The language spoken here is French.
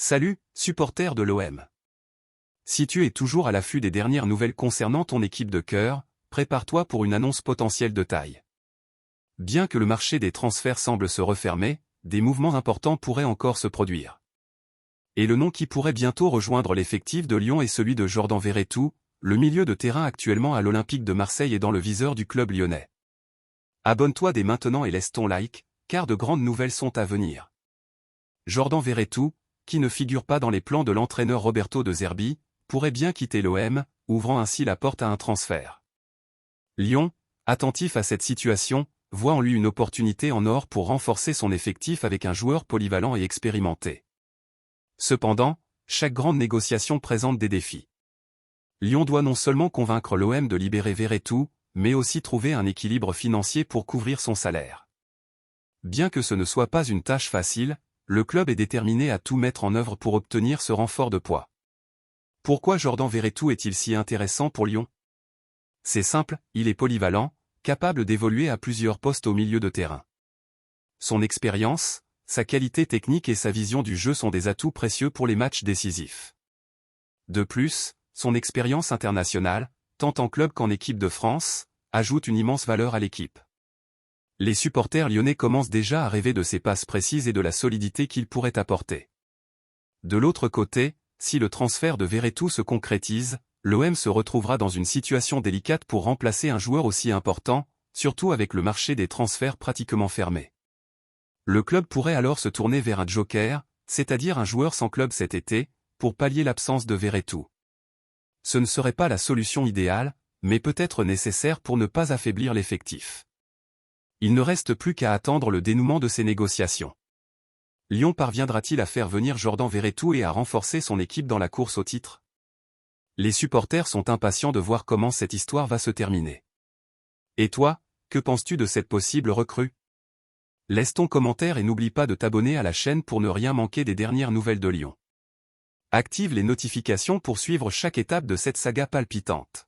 Salut, supporter de l'OM. Si tu es toujours à l'affût des dernières nouvelles concernant ton équipe de cœur, prépare-toi pour une annonce potentielle de taille. Bien que le marché des transferts semble se refermer, des mouvements importants pourraient encore se produire. Et le nom qui pourrait bientôt rejoindre l'effectif de Lyon est celui de Jordan Verretou, le milieu de terrain actuellement à l'Olympique de Marseille et dans le viseur du club lyonnais. Abonne-toi dès maintenant et laisse ton like, car de grandes nouvelles sont à venir. Jordan Verretou, qui ne figure pas dans les plans de l'entraîneur Roberto De Zerbi, pourrait bien quitter l'OM, ouvrant ainsi la porte à un transfert. Lyon, attentif à cette situation, voit en lui une opportunité en or pour renforcer son effectif avec un joueur polyvalent et expérimenté. Cependant, chaque grande négociation présente des défis. Lyon doit non seulement convaincre l'OM de libérer Verretou, mais aussi trouver un équilibre financier pour couvrir son salaire. Bien que ce ne soit pas une tâche facile, le club est déterminé à tout mettre en œuvre pour obtenir ce renfort de poids. Pourquoi Jordan Verretou est-il si intéressant pour Lyon? C'est simple, il est polyvalent, capable d'évoluer à plusieurs postes au milieu de terrain. Son expérience, sa qualité technique et sa vision du jeu sont des atouts précieux pour les matchs décisifs. De plus, son expérience internationale, tant en club qu'en équipe de France, ajoute une immense valeur à l'équipe. Les supporters lyonnais commencent déjà à rêver de ses passes précises et de la solidité qu'il pourrait apporter. De l'autre côté, si le transfert de Verretou se concrétise, l'OM se retrouvera dans une situation délicate pour remplacer un joueur aussi important, surtout avec le marché des transferts pratiquement fermé. Le club pourrait alors se tourner vers un joker, c'est-à-dire un joueur sans club cet été, pour pallier l'absence de Verretou. Ce ne serait pas la solution idéale, mais peut-être nécessaire pour ne pas affaiblir l'effectif. Il ne reste plus qu'à attendre le dénouement de ces négociations. Lyon parviendra-t-il à faire venir Jordan Verretou et à renforcer son équipe dans la course au titre? Les supporters sont impatients de voir comment cette histoire va se terminer. Et toi, que penses-tu de cette possible recrue? Laisse ton commentaire et n'oublie pas de t'abonner à la chaîne pour ne rien manquer des dernières nouvelles de Lyon. Active les notifications pour suivre chaque étape de cette saga palpitante.